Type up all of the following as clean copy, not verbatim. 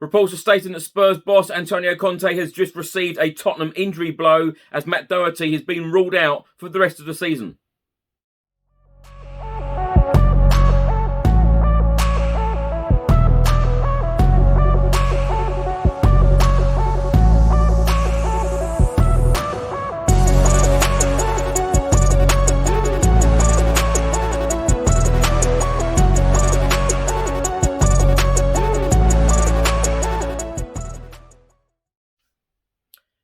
Reports are stating that Spurs boss Antonio Conte has just received a Tottenham injury blow as Matt Doherty has been ruled out for the rest of the season.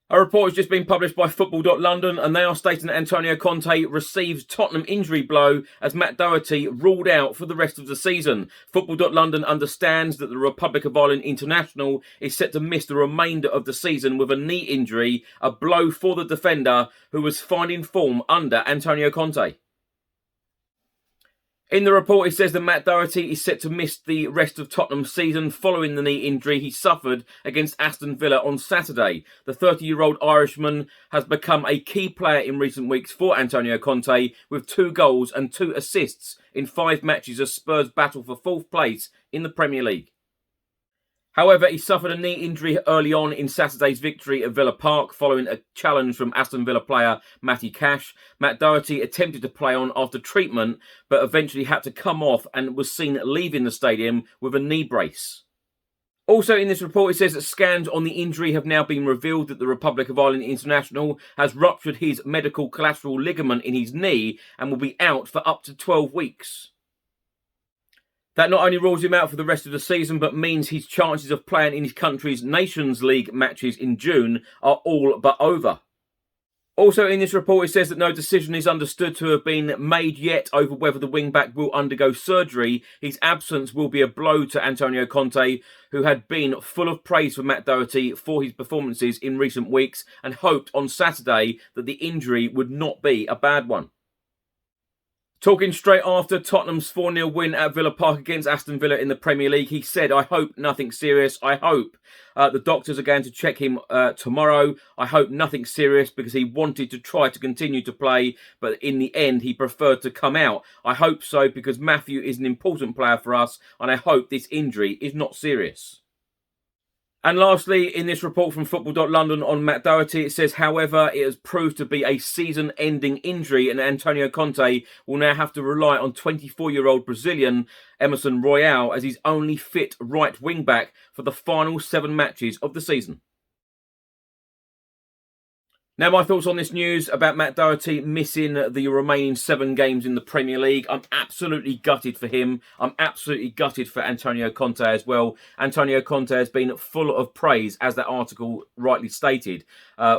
A report has just been published by Football.London and they are stating that Antonio Conte receives Tottenham injury blow as Matt Doherty ruled out for the rest of the season. Football.London understands that the Republic of Ireland international is set to miss the remainder of the season with a knee injury, a blow for the defender who was finding form under Antonio Conte. In the report, it says that Matt Doherty is set to miss the rest of Tottenham's season following the knee injury he suffered against Aston Villa on Saturday. The 30-year-old Irishman has become a key player in recent weeks for Antonio Conte with 2 goals and 2 assists in 5 matches as Spurs battle for 4th place in the Premier League. However, he suffered a knee injury early on in Saturday's victory at Villa Park following a challenge from Aston Villa player Matty Cash. Matt Doherty attempted to play on after treatment, but eventually had to come off and was seen leaving the stadium with a knee brace. Also in this report, it says that scans on the injury have now been revealed that the Republic of Ireland international has ruptured his medial collateral ligament in his knee and will be out for up to 12 weeks. That not only rules him out for the rest of the season, but means his chances of playing in his country's Nations League matches in June are all but over. Also in this report, it says that no decision is understood to have been made yet over whether the wing-back will undergo surgery. His absence will be a blow to Antonio Conte, who had been full of praise for Matt Doherty for his performances in recent weeks and hoped on Saturday that the injury would not be a bad one. Talking straight after Tottenham's 4-0 win at Villa Park against Aston Villa in the Premier League, he said, "I hope nothing serious. I hope the doctors are going to check him tomorrow. I hope nothing serious," because he wanted to try to continue to play, but in the end he preferred to come out. "I hope so because Matthew is an important player for us and I hope this injury is not serious." And lastly, in this report from Football.London on Matt Doherty, it says, however, it has proved to be a season-ending injury and Antonio Conte will now have to rely on 24-year-old Brazilian Emerson Royal as his only fit right wing-back for the final 7 matches of the season. Now, my thoughts on this news about Matt Doherty missing the remaining 7 games in the Premier League. I'm absolutely gutted for him. I'm absolutely gutted for Antonio Conte as well. Antonio Conte has been full of praise, as that article rightly stated,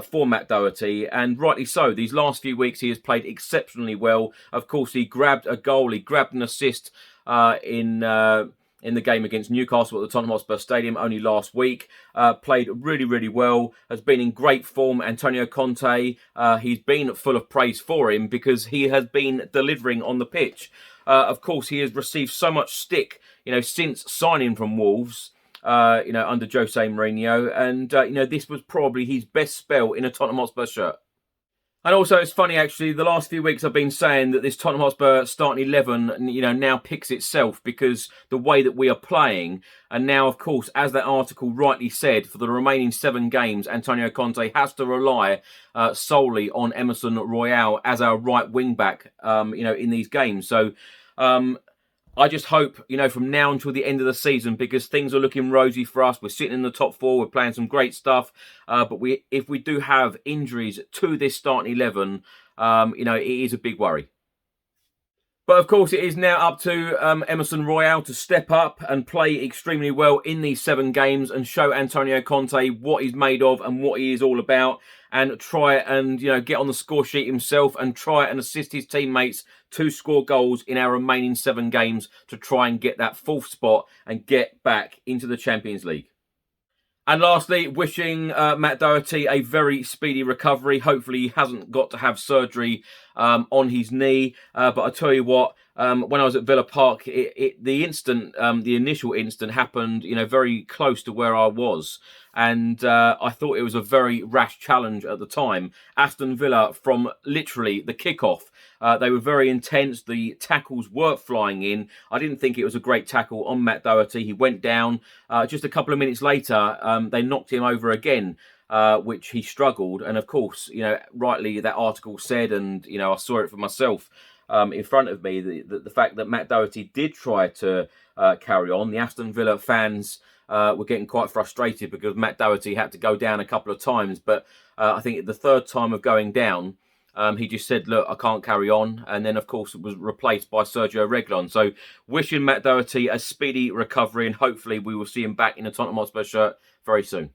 for Matt Doherty, and rightly so. These last few weeks he has played exceptionally well. Of course, he grabbed a goal, he grabbed an assist in the game against Newcastle at the Tottenham Hotspur Stadium only last week. Played really, really well, has been in great form. Antonio Conte, he's been full of praise for him because he has been delivering on the pitch. Of course, he has received so much stick, since signing from Wolves, under Jose Mourinho. And, this was probably his best spell in a Tottenham Hotspur shirt. And also, it's funny, actually, the last few weeks I've been saying that this Tottenham Hotspur starting 11, now picks itself because the way that we are playing. And now, of course, as that article rightly said, for the remaining 7 games, Antonio Conte has to rely solely on Emerson Royal as our right wing-back, in these games. So, I just hope, from now until the end of the season, because things are looking rosy for us. We're sitting in the top 4. We're playing some great stuff. But if we do have injuries to this starting 11, it is a big worry. But of course, it is now up to Emerson Royal to step up and play extremely well in these 7 games and show Antonio Conte what he's made of and what he is all about, and try and get on the score sheet himself and try and assist his teammates to score goals in our remaining 7 games to try and get that 4th spot and get back into the Champions League. And lastly, wishing Matt Doherty a very speedy recovery. Hopefully he hasn't got to have surgery on his knee. But I tell you what, when I was at Villa Park, the initial incident happened, very close to where I was. And I thought it was a very rash challenge at the time. Aston Villa, from literally the kickoff, they were very intense. The tackles were flying in. I didn't think it was a great tackle on Matt Doherty. He went down. Just a couple of minutes later, they knocked him over again, which he struggled. And of course, rightly that article said, and I saw it for myself in front of me, the fact that Matt Doherty did try to carry on. The Aston Villa fans were getting quite frustrated because Matt Doherty had to go down a couple of times. But I think the third time of going down, he just said, look, I can't carry on. And then, of course, it was replaced by Sergio Reguilon. So wishing Matt Doherty a speedy recovery, and hopefully we will see him back in a Tottenham Hotspur shirt very soon.